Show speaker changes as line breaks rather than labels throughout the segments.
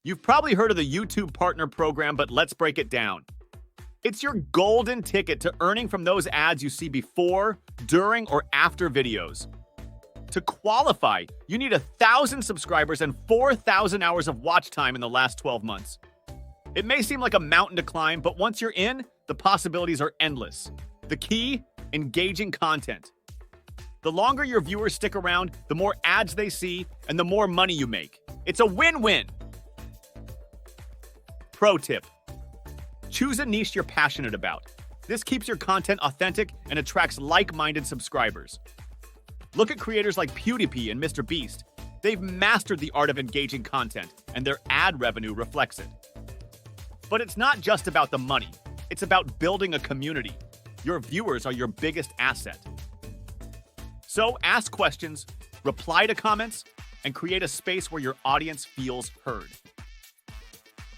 You've probably heard of the YouTube Partner Program, but let's break it down. It's your golden ticket to earning from those ads you see before, during, or after videos. To qualify, you need 1,000 subscribers and 4,000 hours of watch time in the last 12 months. It may seem like a mountain to climb, but once you're in, the possibilities are endless. The key? Engaging content. The longer your viewers stick around, the more ads they see, and the more money you make. It's a win-win. Pro tip: choose a niche you're passionate about. This keeps your content authentic and attracts like-minded subscribers. Look at creators like PewDiePie and Mr. Beast. They've mastered the art of engaging content, and their ad revenue reflects it. But it's not just about the money. It's about building a community. Your viewers are your biggest asset. So ask questions, reply to comments, and create a space where your audience feels heard.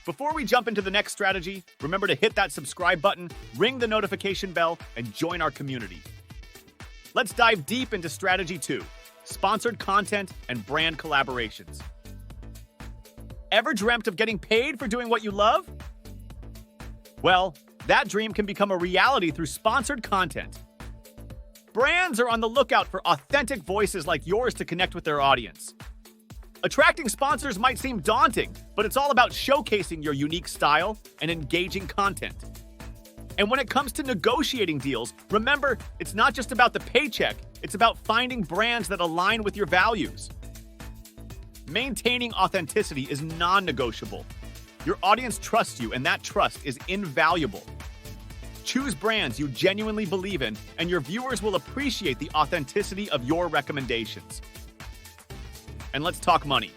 Before we jump into the next strategy, remember to hit that subscribe button, ring the notification bell, and join our community. Let's dive deep into strategy 2, sponsored content and brand collaborations. Ever dreamt of getting paid for doing what you love? Well, that dream can become a reality through sponsored content. Brands are on the lookout for authentic voices like yours to connect with their audience. Attracting sponsors might seem daunting, but it's all about showcasing your unique style and engaging content. And when it comes to negotiating deals, remember, it's not just about the paycheck, it's about finding brands that align with your values. Maintaining authenticity is non-negotiable. Your audience trusts you, and that trust is invaluable. Choose brands you genuinely believe in, and your viewers will appreciate the authenticity of your recommendations. And let's talk money.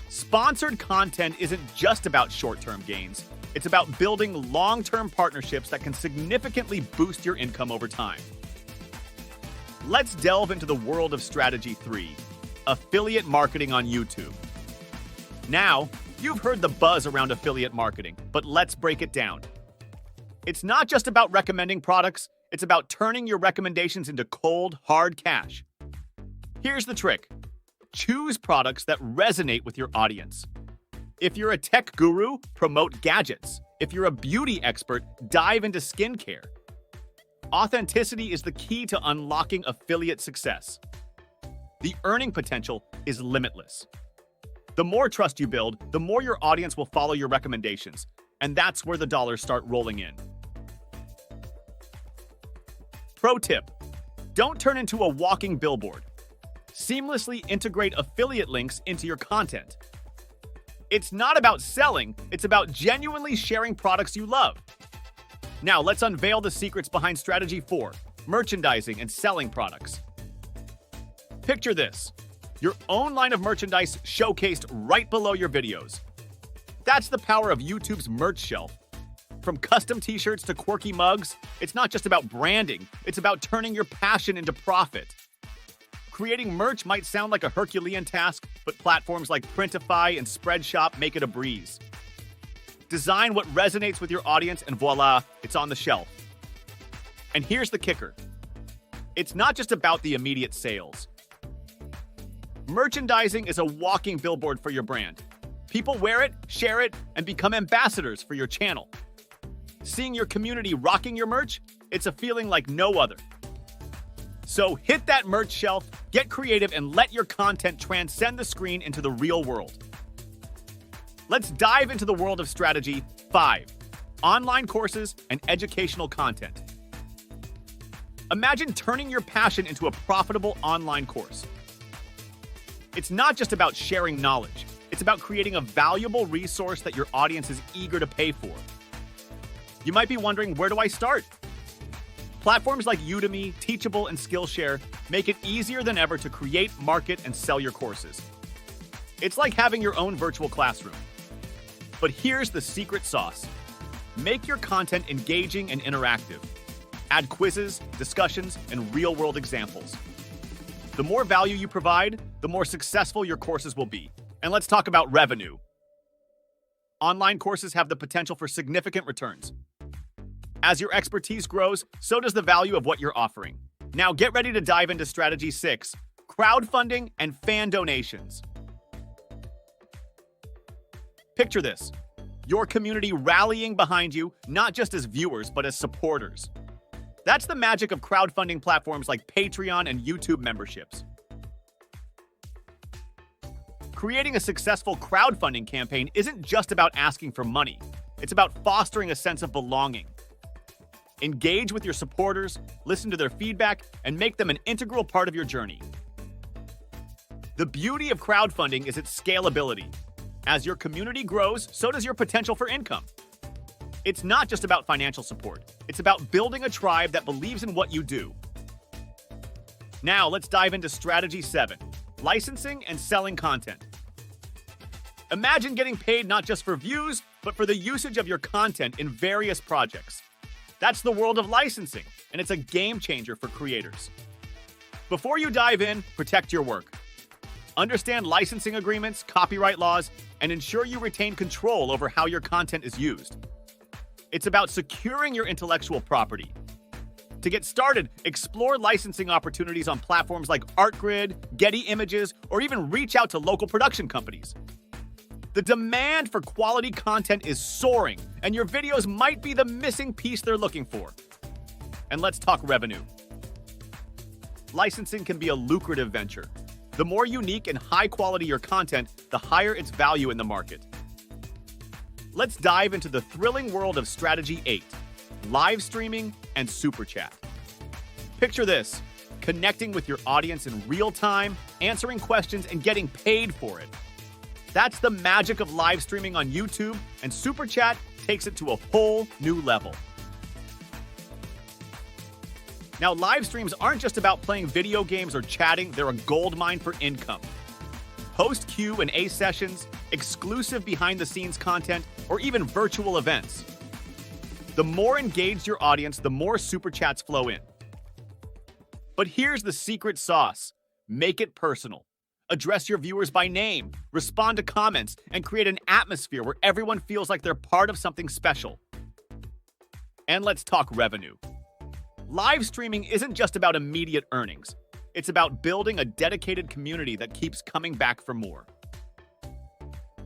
Sponsored content isn't just about short-term gains. It's about building long-term partnerships that can significantly boost your income over time. Let's delve into the world of strategy 3, affiliate marketing on YouTube. Now, you've heard the buzz around affiliate marketing, but let's break it down. It's not just about recommending products, it's about turning your recommendations into cold, hard cash. Here's the trick. Choose products that resonate with your audience. If you're a tech guru, promote gadgets. If you're a beauty expert, dive into skincare. Authenticity is the key to unlocking affiliate success. The earning potential is limitless. The more trust you build, the more your audience will follow your recommendations, and that's where the dollars start rolling in. Pro tip: don't turn into a walking billboard. Seamlessly integrate affiliate links into your content. It's not about selling, it's about genuinely sharing products you love. Now, let's unveil the secrets behind strategy 4, merchandising and selling products. Picture this: your own line of merchandise showcased right below your videos. That's the power of YouTube's merch shelf. From custom t-shirts to quirky mugs, it's not just about branding, it's about turning your passion into profit. Creating merch might sound like a Herculean task, but platforms like Printify and Spreadshop make it a breeze. Design what resonates with your audience and voila, it's on the shelf. And here's the kicker. It's not just about the immediate sales. Merchandising is a walking billboard for your brand. People wear it, share it, and become ambassadors for your channel. Seeing your community rocking your merch, it's a feeling like no other. So hit that merch shelf, get creative, and let your content transcend the screen into the real world. Let's dive into the world of strategy 5, online courses and educational content. Imagine turning your passion into a profitable online course. It's not just about sharing knowledge. It's about creating a valuable resource that your audience is eager to pay for. You might be wondering, where do I start? Platforms like Udemy, Teachable, and Skillshare make it easier than ever to create, market, and sell your courses. It's like having your own virtual classroom. But here's the secret sauce. Make your content engaging and interactive. Add quizzes, discussions, and real-world examples. The more value you provide, the more successful your courses will be. And let's talk about revenue. Online courses have the potential for significant returns. As your expertise grows, so does the value of what you're offering. Now get ready to dive into strategy 6, crowdfunding and fan donations. Picture this: your community rallying behind you, not just as viewers, but as supporters. That's the magic of crowdfunding platforms like Patreon and YouTube memberships. Creating a successful crowdfunding campaign isn't just about asking for money. It's about fostering a sense of belonging. Engage with your supporters, listen to their feedback, and make them an integral part of your journey. The beauty of crowdfunding is its scalability. As your community grows, so does your potential for income. It's not just about financial support. It's about building a tribe that believes in what you do. Now, let's dive into Strategy 7, licensing and selling content. Imagine getting paid not just for views, but for the usage of your content in various projects. That's the world of licensing, and it's a game changer for creators. Before you dive in, protect your work. Understand licensing agreements, copyright laws, and ensure you retain control over how your content is used. It's about securing your intellectual property. To get started, explore licensing opportunities on platforms like ArtGrid, Getty Images, or even reach out to local production companies. The demand for quality content is soaring, and your videos might be the missing piece they're looking for. And let's talk revenue. Licensing can be a lucrative venture. The more unique and high quality your content, the higher its value in the market. Let's dive into the thrilling world of Strategy 8, live streaming and Super Chat. Picture this: connecting with your audience in real time, answering questions, and getting paid for it. That's the magic of live streaming on YouTube, and Super Chat takes it to a whole new level. Now, live streams aren't just about playing video games or chatting, they're a goldmine for income. Post Q&A sessions, exclusive behind-the-scenes content, or even virtual events. The more engaged your audience, the more Super Chats flow in. But here's the secret sauce: make it personal. Address your viewers by name, respond to comments, and create an atmosphere where everyone feels like they're part of something special. And let's talk revenue. Live streaming isn't just about immediate earnings. It's about building a dedicated community that keeps coming back for more.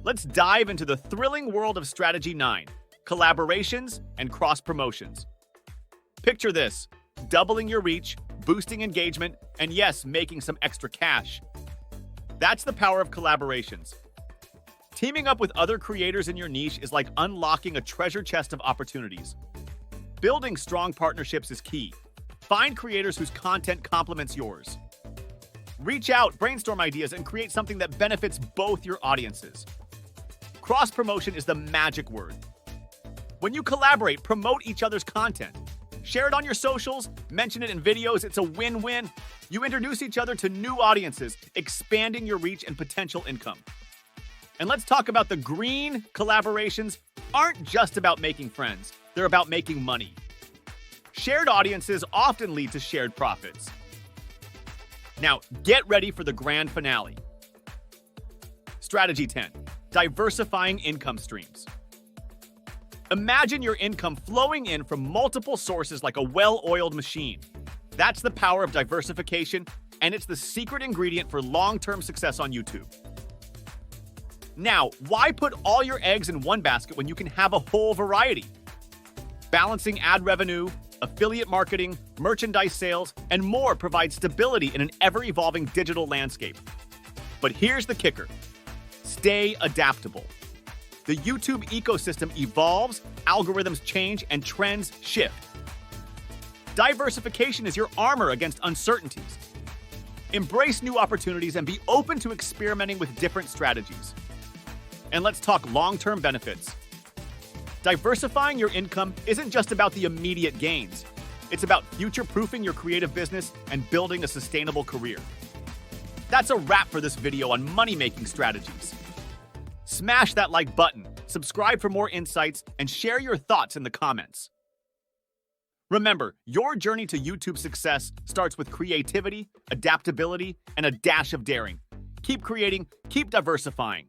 Let's dive into the thrilling world of Strategy 9, collaborations and cross-promotions. Picture this: doubling your reach, boosting engagement, and yes, making some extra cash. That's the power of collaborations. Teaming up with other creators in your niche is like unlocking a treasure chest of opportunities. Building strong partnerships is key. Find creators whose content complements yours. Reach out, brainstorm ideas, and create something that benefits both your audiences. Cross-promotion is the magic word. When you collaborate, promote each other's content. Share it on your socials, mention it in videos. It's a win-win. You introduce each other to new audiences, expanding your reach and potential income. And let's talk about the green. Collaborations aren't just about making friends. They're about making money. Shared audiences often lead to shared profits. Now, get ready for the grand finale. Strategy 10, diversifying income streams. Imagine your income flowing in from multiple sources like a well-oiled machine. That's the power of diversification, and it's the secret ingredient for long-term success on YouTube. Now, why put all your eggs in one basket when you can have a whole variety? Balancing ad revenue, affiliate marketing, merchandise sales, and more provides stability in an ever-evolving digital landscape. But here's the kicker: stay adaptable. The YouTube ecosystem evolves, algorithms change, and trends shift. Diversification is your armor against uncertainties. Embrace new opportunities and be open to experimenting with different strategies. And let's talk long-term benefits. Diversifying your income isn't just about the immediate gains. It's about future-proofing your creative business and building a sustainable career. That's a wrap for this video on money-making strategies. Smash that like button, subscribe for more insights, and share your thoughts in the comments. Remember, your journey to YouTube success starts with creativity, adaptability, and a dash of daring. Keep creating, keep diversifying,